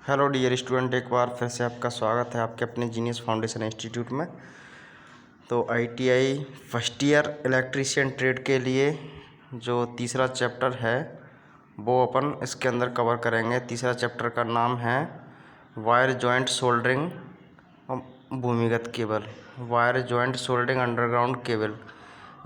Hello dear student, एक बार फिर से आपका स्वागत है आपके अपने जीनियस फाउंडेशन इंस्टीट्यूट में। तो ITI first year electrician trade के लिए जो तीसरा चैप्टर है वो अपन इसके अंदर कवर करेंगे। तीसरा चैप्टर का नाम है वायर जॉइंट सोल्डरिंग भूमिगत cable, wire joint soldering underground cable.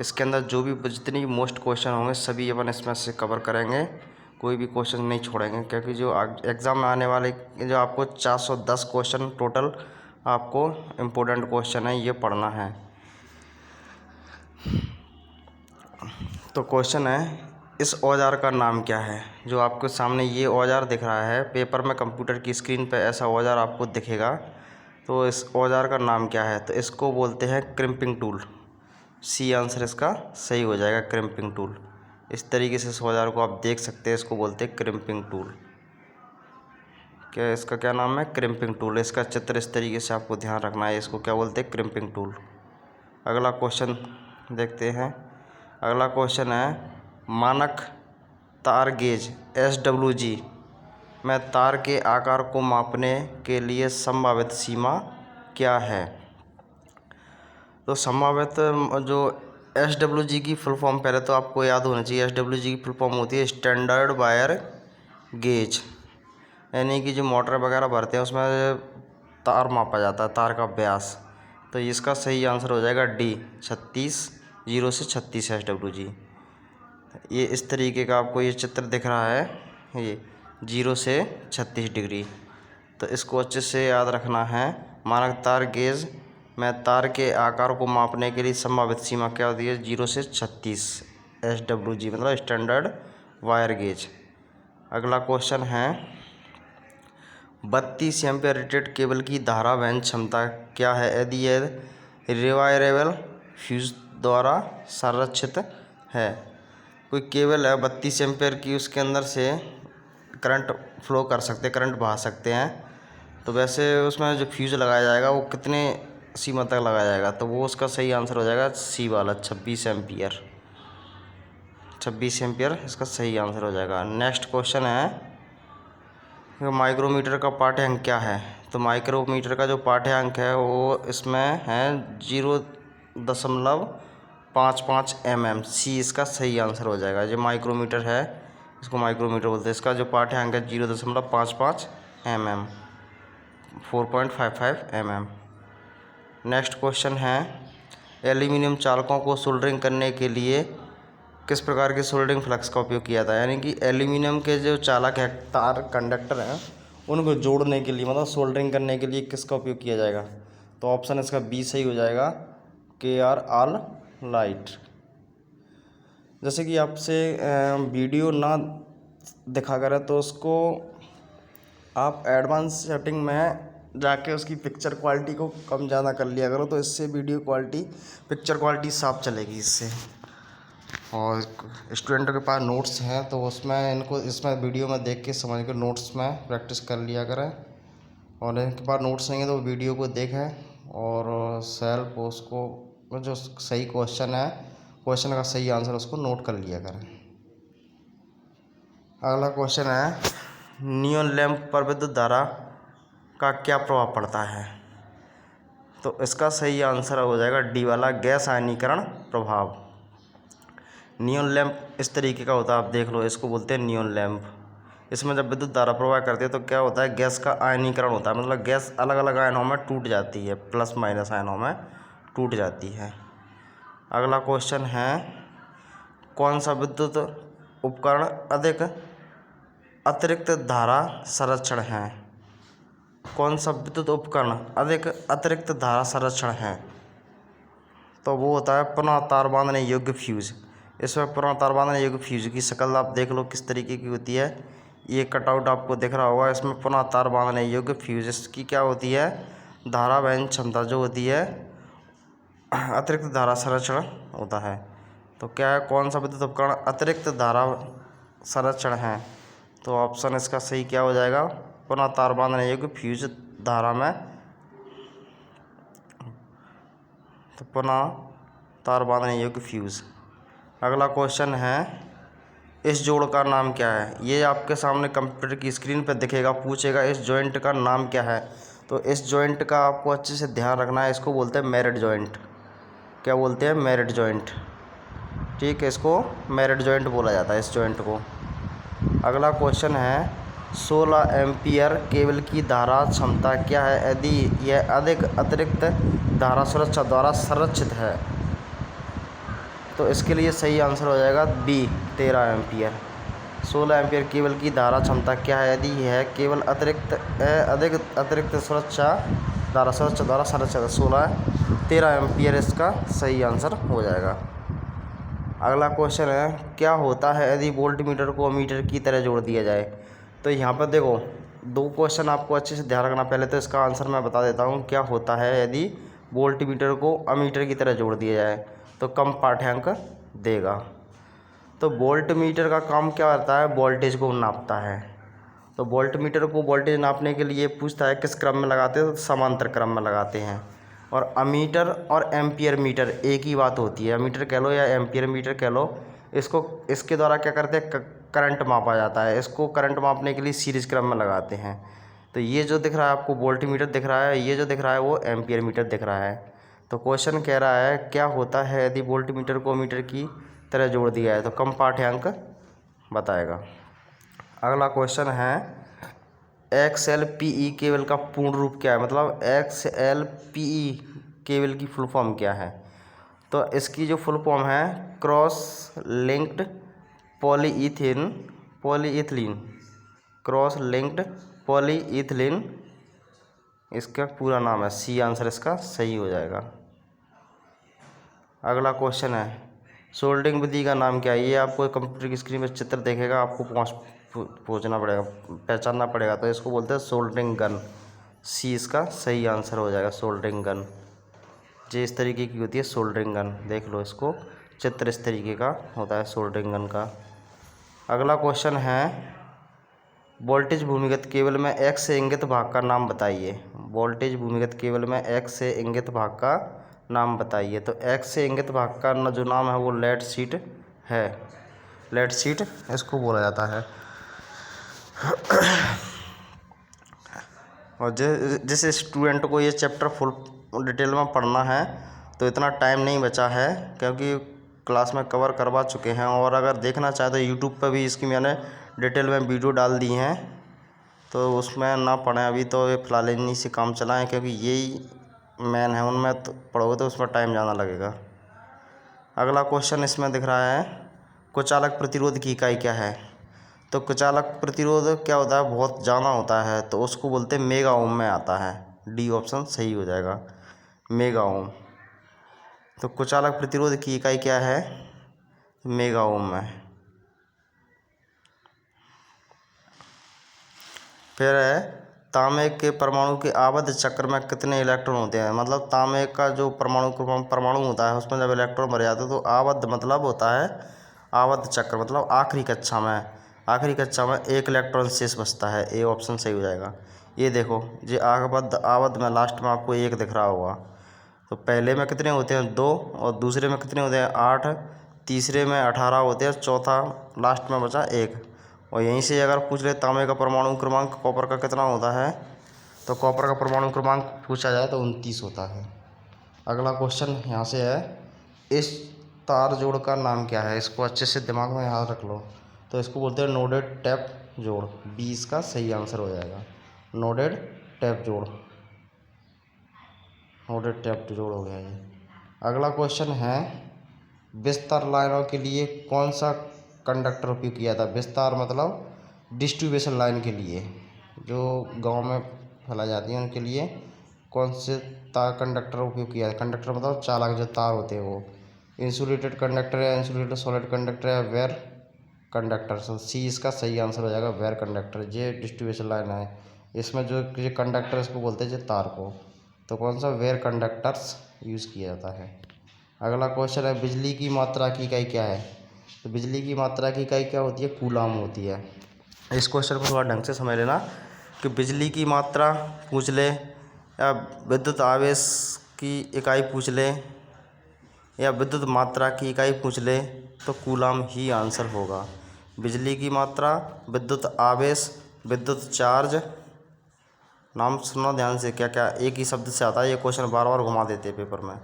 इसके अंदर जो भी जितनी मोस्ट क्वेश्चन होंगे सभी अपन इसमें से कवर करेंगे, कोई भी क्वेश्चन नहीं छोड़ेंगे, क्योंकि जो एग्ज़ाम में आने वाले जो आपको 410 क्वेश्चन टोटल आपको इम्पोर्टेंट क्वेश्चन है ये पढ़ना है। तो क्वेश्चन है, इस औजार का नाम क्या है। जो आपके सामने ये औजार दिख रहा है पेपर में, कंप्यूटर की स्क्रीन पे ऐसा औजार आपको दिखेगा, तो इस औजार का नाम क्या है। तो इसको बोलते हैं क्रिम्पिंग टूल। सी आंसर इसका सही हो जाएगा, क्रिम्पिंग टूल। इस तरीके से इस औजार को आप देख सकते हैं, इसको बोलते हैं क्रिम्पिंग टूल। क्या इसका क्या नाम है, क्रिम्पिंग टूल। इसका चित्र इस तरीके से आपको ध्यान रखना है, इसको क्या बोलते हैं, क्रिम्पिंग टूल। अगला क्वेश्चन देखते हैं। अगला क्वेश्चन है, मानक तार गेज SWG में तार के आकार को मापने के लिए संभावित सीमा क्या है। तो संभावित जो SWG की फुल फॉर्म पहले तो आपको याद होना चाहिए। SWG की फुल फॉर्म होती है स्टैंडर्ड वायर गेज, यानी कि जो मोटर वगैरह भरते हैं उसमें तार मापा जाता है, तार का व्यास। तो इसका सही आंसर हो जाएगा D, 36, 0 से 36 SWG। ये इस तरीके का आपको ये चित्र दिख रहा है, ये 0 से 36 डिग्री। तो इसको अच्छे से याद रखना है। मानक तार गेज में तार के आकार को मापने के लिए संभावित सीमा क्या होती है, 0 से 36 SWG, मतलब स्टैंडर्ड वायर गेज। अगला क्वेश्चन है, 32 एम्पीयर रेटेड केबल की धारा वहन क्षमता क्या है यदि यह रिवायरेबल फ्यूज द्वारा संरक्षित है। कोई केबल है 32 एम्पीयर की, उसके अंदर से करंट फ्लो कर सकते हैं, करंट बहा सकते हैं। तो वैसे उसमें जो फ्यूज़ लगाया जाएगा वो कितने सीमा तक लगाया जाएगा, तो वो उसका सही आंसर हो जाएगा C वाला, 26 एम्पीयर। 26 एम्पीयर इसका सही आंसर हो जाएगा। नेक्स्ट क्वेश्चन है, माइक्रोमीटर का पाठ्यांक क्या है। तो माइक्रोमीटर का जो पाठ्यांक है वो इसमें है 0.55 mm। C इसका सही आंसर हो जाएगा। जो माइक्रोमीटर है इसको माइक्रोमीटर बोलते हैं। इसका जो पाठ्यांक है 0.55 mm, 4.55 mm। नेक्स्ट क्वेश्चन है, एल्यूमिनियम चालकों को सोल्डरिंग करने के लिए किस प्रकार के सोल्डरिंग फ्लक्स का उपयोग किया था। यानी कि एल्यूमिनियम के जो चालक है, तार कंडक्टर हैं, उनको जोड़ने के लिए, मतलब सोल्डरिंग करने के लिए किसका उपयोग किया जाएगा। तो ऑप्शन इसका B सही हो जाएगा, KR ऑल लाइट। जैसे कि आपसे वीडियो ना दिखा करें तो उसको आप एडवांस सेटिंग में जाके उसकी पिक्चर क्वालिटी को कम ज़्यादा कर लिया करो, तो इससे वीडियो क्वालिटी, पिक्चर क्वालिटी साफ चलेगी इससे। और स्टूडेंटों के पास नोट्स हैं तो उसमें इनको इसमें वीडियो में देख के समझ के नोट्स में प्रैक्टिस कर लिया करें। और इनके पास नोट्स नहीं है तो वीडियो को देखें और सेल्फ उसको जो सही क्वेश्चन है, क्वेश्चन का सही आंसर उसको नोट कर लिया करें। अगला क्वेश्चन है, नियॉन लैंप पर विद्युत धारा का क्या प्रभाव पड़ता है। तो इसका सही आंसर हो जाएगा D वाला, गैस आयनीकरण प्रभाव। नियॉन लैंप इस तरीके का होता है, आप देख लो, इसको बोलते हैं नियॉन लैंप। इसमें जब विद्युत धारा प्रवाह करती है तो क्या होता है, गैस का आयनीकरण होता है, मतलब गैस अलग अलग आयनों में टूट जाती है, प्लस माइनस आयनों में टूट जाती है। अगला क्वेश्चन है, कौन सा विद्युत उपकरण अधिक अतिरिक्त धारा संरक्षण है। कौन सा विद्युत उपकरण अधिक अतिरिक्त धारा संरक्षण है। तो वो होता है पुनः तार बांधने योग्य फ्यूज़। इसमें पुनः तार बांधने योग्य फ्यूज़ की शक्ल आप देख लो किस तरीके की होती है, ये कटआउट आपको दिख रहा होगा। इसमें पुनः तार बांधने योग्य फ्यूज़, इसकी क्या होती है, धारा वहन क्षमता जो होती है अतिरिक्त धारा संरक्षण होता है। तो क्या है, कौन सा विद्युत उपकरण अतिरिक्त धारा संरक्षण है। तो ऑप्शन इसका सही क्या हो जाएगा, पुनः तार बांधने योग्य फ्यूज धारा में, तो पुनः तार बांधने योग्य फ्यूज़। अगला क्वेश्चन है, इस जोड़ का नाम क्या है? ये आपके सामने कंप्यूटर की स्क्रीन पर दिखेगा, पूछेगा इस जॉइंट का नाम क्या है। तो इस जॉइंट का आपको अच्छे से ध्यान रखना है। इसको बोलते हैं मेरिट जॉइंट। क्या बोलते हैं? Merit joint. ठीक है, इसको मेरिट जॉइंट बोला जाता है इस जॉइंट को। अगला क्वेश्चन है 16 एम्पियर केबल की धारा क्षमता क्या है यदि यह अधिक अतिरिक्त धारा सुरक्षा द्वारा संरक्षित है? तो इसके लिए सही आंसर हो जाएगा बी, 13 एम्पियर। 16 एम्पियर केबल की धारा क्षमता क्या है यदि यह केवल अधिक अतिरिक्त सुरक्षा द्वारा संरक्षित है। 13 एम्पियर इसका सही आंसर हो जाएगा। अगला क्वेश्चन है क्या होता है यदि वोल्टमीटर को अमीटर की तरह जोड़ दिया जाए? तो यहाँ पर देखो, दो क्वेश्चन आपको अच्छे से ध्यान रखना। पहले तो इसका आंसर मैं बता देता हूँ। क्या होता है यदि वोल्टमीटर को अमीटर की तरह जोड़ दिया जाए? तो कम पाठ्यांक देगा। तो वोल्टमीटर का काम क्या करता है? वोल्टेज को नापता है। तो वोल्टमीटर को वोल्टेज नापने के लिए पूछता है किस क्रम में लगाते हैं? तो समांतर क्रम में लगाते हैं। और अमीटर और एम्पियर मीटर एक ही बात होती है। अमीटर कह लो या एम्पियर मीटर कह लो, इसके द्वारा क्या करते हैं? करंट मापा जाता है। इसको करंट मापने के लिए सीरीज क्रम में लगाते हैं। तो ये जो दिख रहा है आपको वोल्टमीटर दिख रहा है, ये जो दिख रहा है वो एम्पियर मीटर दिख रहा है। तो क्वेश्चन कह रहा है क्या होता है यदि वोल्टमीटर को मीटर की तरह जोड़ दिया है? तो कम पाठ्यांक बताएगा। अगला क्वेश्चन है XLPE केबल का पूर्ण रूप क्या है? मतलब XLPE केबल की फुल फॉर्म क्या है? तो इसकी जो फुल फॉर्म है cross linked polyethylene cross linked polyethylene इसका पूरा नाम है। सी आंसर इसका सही हो जाएगा। अगला क्वेश्चन है सोल्डरिंग विधि का नाम क्या है? ये आपको कंप्यूटर की स्क्रीन पर चित्र देखेगा, आपको पहुंचना पड़ेगा, पहचानना पड़ेगा। तो इसको बोलते हैं सोल्डरिंग गन। सी इसका सही आंसर हो जाएगा, सोल्डरिंग गन। ये इस तरीके की होती है सोल्डरिंग गन। देख लो, इसको चित्र इस तरीके का होता है सोल्डरिंग गन का। अगला क्वेश्चन है वोल्टेज भूमिगत केबल में X से इंगित भाग का नाम बताइए। वोल्टेज भूमिगत केबल में X से इंगित भाग का नाम बताइए। तो X से इंगित भाग का जो नाम है वो लेड शीट है। लेड शीट इसको बोला जाता है। और जिस स्टूडेंट को ये चैप्टर फुल डिटेल में पढ़ना है तो इतना टाइम नहीं बचा है, क्योंकि क्लास में कवर करवा चुके हैं। और अगर देखना चाहे तो यूट्यूब पर भी इसकी मैंने डिटेल में वीडियो डाल दी हैं, तो उसमें ना पढ़ें अभी। तो ये फ़िलहाल इन्हीं से काम चलाएं, क्योंकि यही मेन है। उनमें तो पढ़ोगे तो उसमें टाइम ज़्यादा लगेगा। अगला क्वेश्चन इसमें दिख रहा है कुचालक प्रतिरोध की इकाई क्या है? तो कुचालक प्रतिरोध क्या होता है? बहुत ज़्यादा होता है, तो उसको बोलते हैं मेगा ओम में आता है। डी ऑप्शन सही हो जाएगा, मेगा ओम। तो कुचालक प्रतिरोध की इकाई क्या है? मेगा ओम में। फिर है तांबे के परमाणु के आबद्ध चक्र में कितने इलेक्ट्रॉन होते हैं? मतलब तांबे का जो परमाणु होता है उसमें जब इलेक्ट्रॉन भर जाते हैं तो आबद्ध मतलब होता है आबद्ध चक्र, मतलब आखिरी कक्षा में एक इलेक्ट्रॉन शेष बचता है। ए ऑप्शन सही हो जाएगा। ये देखो, ये आबद्ध में लास्ट में आपको एक दिख रहा होगा। तो पहले में कितने होते हैं? 2, और दूसरे में कितने होते हैं? 8, तीसरे में 18 होते हैं, चौथा लास्ट में बचा 1। और यहीं से अगर पूछ ले तांबे का परमाणु क्रमांक कॉपर का कितना होता है, तो कॉपर का परमाणु क्रमांक पूछा जाए तो 29 होता है। अगला क्वेश्चन यहाँ से है इस तार जोड़ का नाम क्या है? इसको अच्छे से दिमाग में याद रख लो। तो इसको बोलते हैं नोडेड टैप जोड़। बी इसका सही आंसर हो जाएगा, नोडेड टैप जोड़। नोडेड टैप जोड़ हो गया ये। अगला क्वेश्चन है विस्तार लाइनों के लिए कौन सा कंडक्टर उपयोग किया था? विस्तार मतलब डिस्ट्रीब्यूशन लाइन के लिए, जो गांव में फैलाई जाती है उनके लिए कौन से तार कंडक्टर उपयोग किया है? कंडक्टर मतलब चालक जो तार होते हैं वो। इंसुलेटेड कंडक्टर या इंसुलेटेड सॉलिड कंडक्टर या वेयर कंडक्टर। सो सी इसका सही आंसर हो जाएगा, वेयर कंडक्टर। ये डिस्ट्रीब्यूशन लाइन है, इसमें जो ये कंडक्टर इसको बोलते हैं जो तार को। तो कौन सा? वेयर कंडक्टर्स यूज़ किया जाता है। अगला क्वेश्चन है बिजली की मात्रा की इकाई क्या है? तो बिजली की मात्रा की इकाई क्या होती है? कूलाम होती है। इस क्वेश्चन को थोड़ा ढंग से समझ लेना कि बिजली की मात्रा पूछ ले या विद्युत आवेश की इकाई पूछ ले या विद्युत मात्रा की इकाई पूछ ले तो कूलाम ही आंसर होगा। बिजली की मात्रा, विद्युत आवेश, विद्युत चार्ज। नाम सुनो ध्यान से, क्या क्या एक ही शब्द से आता है, ये क्वेश्चन बार बार घुमा देते हैं पेपर में।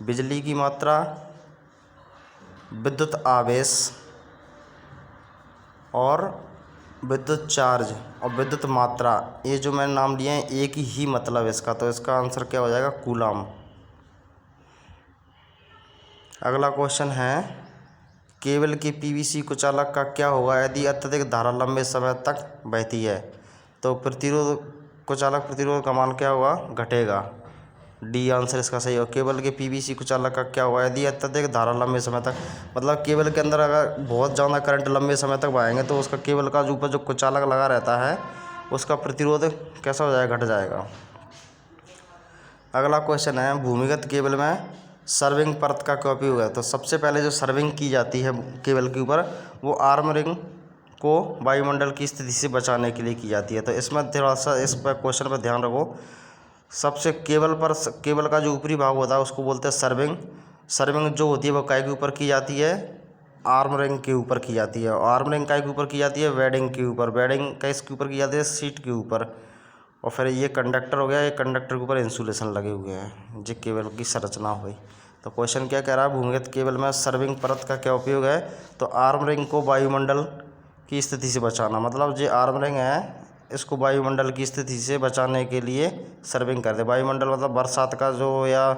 बिजली की मात्रा, विद्युत आवेश और विद्युत चार्ज और विद्युत मात्रा, ये जो मैंने नाम लिए हैं एक ही मतलब है इसका, तो इसका आंसर क्या हो जाएगा? कूलाम। अगला क्वेश्चन है, केबल के पीवीसी कुचालक का क्या होगा यदि अत्यधिक धारा लंबे समय तक बहती है? तो कुचालक प्रतिरोध का मान क्या होगा? घटेगा। डी आंसर इसका सही होगा। केबल के पीवीसी कुचालक का क्या होगा यदि अत्यधिक धारा लंबे समय तक, मतलब केबल के अंदर अगर बहुत ज़्यादा करंट लंबे समय तक बहाएंगे तो उसका केबल का जो ऊपर जो कुचालक लगा रहता है उसका प्रतिरोध कैसा हो जाएगा? घट जाएगा। अगला क्वेश्चन है, भूमिगत केबल में सर्विंग परत का क्या उपयोग है? तो सबसे पहले जो सर्विंग की जाती है केबल के ऊपर वो आर्म रिंग को वायुमंडल की स्थिति से बचाने के लिए की जाती है। तो इसमें थोड़ा सा इस पर क्वेश्चन पर ध्यान रखो। सबसे केबल का जो ऊपरी भाग होता है उसको बोलते हैं सर्विंग। सर्विंग जो होती है वो काय के ऊपर की जाती है? आर्म रिंग के ऊपर की जाती है। और आर्म रिंग काय के ऊपर की जाती है? वेडिंग के ऊपर। वेडिंग किसके ऊपर की जाती है? सीट के ऊपर। और फिर ये कंडक्टर हो गया, ये कंडक्टर के ऊपर इंसुलेशन लगे हुए हैं जो केबल की संरचना हुई। तो क्वेश्चन क्या कह रहा है? भूमिगत केबल में सर्विंग परत का क्या उपयोग है? तो आर्म रिंग को वायुमंडल की स्थिति से बचाना, मतलब जो आर्म रिंग है इसको वायुमंडल की स्थिति से बचाने के लिए सर्विंग कर दे। वायुमंडल मतलब बरसात का जो, या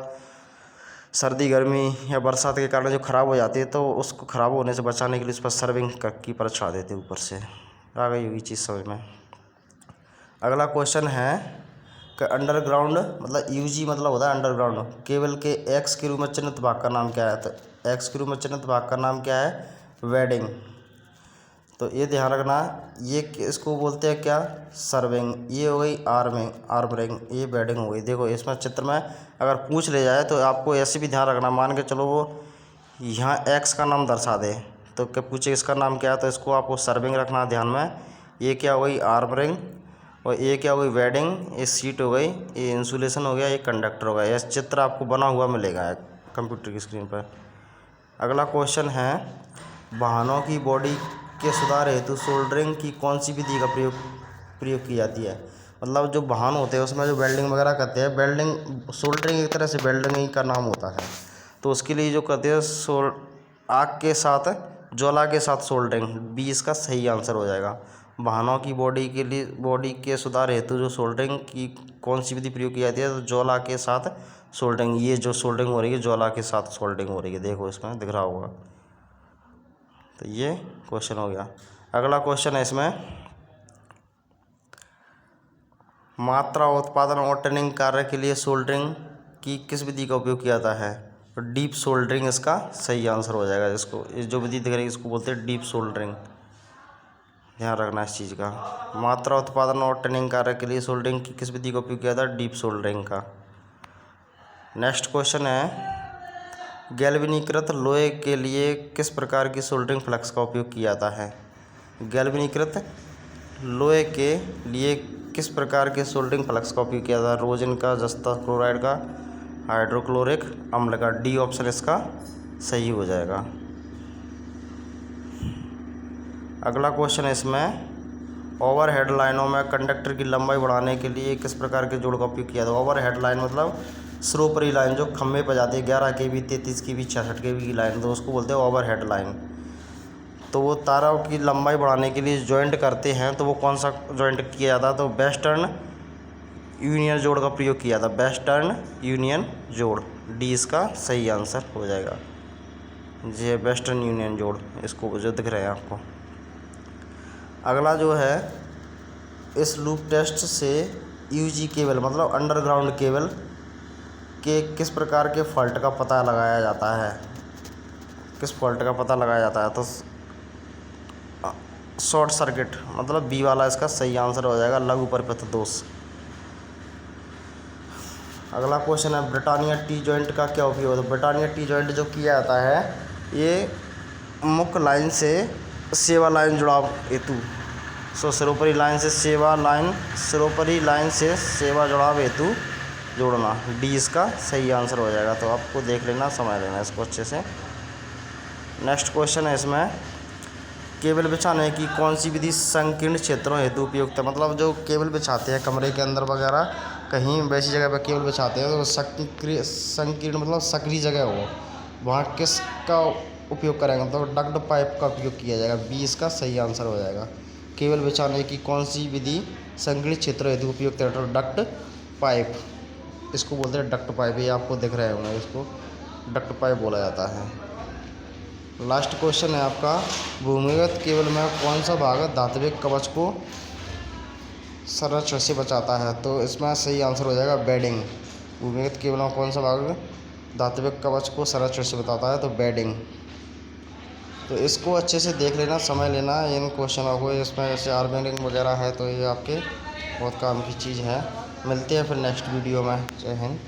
सर्दी गर्मी या बरसात के कारण जो ख़राब हो जाती है तो उसको ख़राब होने से बचाने के लिए उस पर सर्विंग की परत छा देते ऊपर से। आ गई हुई चीज़ समझ में। अगला क्वेश्चन है कि अंडरग्राउंड मतलब यूजी मतलब होता है अंडरग्राउंड, केबल के एक्स के रूप में चिन्हित भाग का नाम क्या है? तो एक्स के रूप में चिन्हित भाग का नाम क्या है? वेडिंग। तो ये ध्यान रखना, ये इसको बोलते हैं क्या? सर्विंग। ये हो गई आर्म रिंग, ये वेडिंग हो गई। देखो इसमें चित्र में अगर पूछ ले जाए तो आपको ऐसे भी ध्यान रखना, मान के चलो वो यहाँ एक्स का नाम दर्शा दे तो क्या पूछे इसका नाम क्या है? तो इसको आपको सर्विंग रखना ध्यान में। ये क्या हो गई? Arm ring. और ये क्या हो गई? वेडिंग। ये सीट हो गई, ये इंसुलेशन हो गया, ये कंडक्टर हो गया। यह चित्र आपको बना हुआ मिलेगा कंप्यूटर की स्क्रीन पर। अगला क्वेश्चन है, वाहनों की बॉडी के सुधार हेतु सोल्डरिंग की कौन सी विधि का प्रयोग की जाती है? मतलब जो वाहन होते हैं उसमें जो वेल्डिंग वगैरह करते हैं, वेल्डिंग सोल्डरिंग एक तरह से वेल्डिंग ही का नाम होता है। तो उसके लिए जो करते हैं आग के साथ, ज्वाला के साथ सोल्डरिंग। बी इसका सही आंसर हो जाएगा। वाहनों की बॉडी के सुधार हेतु जो सोल्डरिंग की कौन सी विधि प्रयोग की जाती है? तो ज्वाला के साथ सोल्डरिंग। ये जो सोल्डरिंग हो रही है ज्वाला के साथ सोल्डरिंग हो रही है, देखो इसमें दिख रहा होगा। तो ये क्वेश्चन हो गया। अगला क्वेश्चन है इसमें, मात्रा उत्पादन और टनिंग कार्य के लिए सोल्डरिंग की किस विधि का उपयोग किया जाता है? तो डीप सोल्डरिंग इसका सही आंसर हो जाएगा। इसको जो विधि दिख रही है इसको बोलते हैं डीप सोल्डरिंग। ध्यान रखना इस चीज़ का। मात्रा उत्पादन और टनिंग कार्य के लिए सोल्डरिंग की किस विधि का उपयोग किया जाता है? डीप सोल्डरिंग का। नेक्स्ट क्वेश्चन है, गैल्वेनीकृत लोहे के लिए किस प्रकार की सोल्डरिंग फ्लक्स का उपयोग किया जाता है? गैल्वेनीकृत लोहे के लिए किस प्रकार के सोल्डरिंग फ्लक्स का उपयोग किया जाता है? रोजिन का, जस्ता क्लोराइड का, हाइड्रोक्लोरिक अम्ल का। डी ऑप्शन इसका सही हो जाएगा। अगला क्वेश्चन है इसमें, ओवरहेड लाइनों में कंडक्टर की लंबाई बढ़ाने के लिए किस प्रकार के जोड़ का उपयोग किया जाता है? ओवरहेड लाइन मतलब सरोपरी लाइन जो खंभे पर जाती है, 11 kV, 33 kV, 66 kV की लाइन, तो उसको बोलते हैं ओवरहेड लाइन। तो वो तारों की लंबाई बढ़ाने के लिए जॉइंट करते हैं, तो वो कौन सा जॉइंट किया जाता है? तो वेस्टर्न यूनियन जोड़ का प्रयोग किया जाता है। वेस्टर्न यूनियन जोड़, डी इसका सही आंसर हो जाएगा। ये वेस्टर्न यूनियन जोड़, इसको जो दिख रहे हैं आपको। अगला जो है, इस लूप टेस्ट से यूजी केबल मतलब अंडरग्राउंड केबल के किस प्रकार के फॉल्ट का पता लगाया जाता है? किस फॉल्ट का पता लगाया जाता है? तो शॉर्ट सर्किट मतलब बी वाला इसका सही आंसर हो जाएगा, लघु परिपथ दोष। अगला क्वेश्चन है, ब्रिटानिया टी जॉइंट का क्या उपयोग है? तो ब्रिटानिया टी जॉइंट जो किया जाता है ये मुख्य लाइन से सेवा लाइन जुड़ाव हेतु, सिरोपरी लाइन से सेवा लाइन, सिरोपरी लाइन से सेवा जुड़ाव हेतु जोड़ना। डी इसका सही आंसर हो जाएगा। तो आपको देख लेना, समझ लेना इसको अच्छे से। नेक्स्ट क्वेश्चन है इसमें, केबल बिछाने की कौन सी विधि संकीर्ण क्षेत्रों हेतु उपयुक्त है। मतलब जो केबल बिछाते हैं कमरे के अंदर वगैरह कहीं वैसी जगह पर केबल बिछाते हैं तो संकीर्ण मतलब सक्रिय जगह हो, वहाँ किसका उपयोग करेंगे, तो डक्ट पाइप का उपयोग किया जाएगा। बी इसका सही आंसर हो जाएगा। केबल बिछाने की कौन सी विधि संकीर्ण क्षेत्रों हेतु उपयुक्त है, तो डक्ट पाइप, इसको बोलते हैं डक्ट पाइप। ये आपको दिख रहे होंगे, इसको डक्ट पाइप बोला जाता है। लास्ट क्वेश्चन है आपका, भूमिगत केबल में कौन सा भाग धात्विक कवच को संरक्षण से बचाता है, तो इसमें सही आंसर हो जाएगा बेडिंग। भूमिगत केबल में कौन सा भाग धात्विक कवच को संरक्षण से बताता है, तो बेडिंग। तो इसको अच्छे से देख लेना, समय लेना इन क्वेश्चनों को, इसमें जैसे आर्मेनिंग वगैरह है तो ये आपके बहुत काम की चीज़ है। मिलते हैं फिर नेक्स्ट वीडियो में। जय हिंद।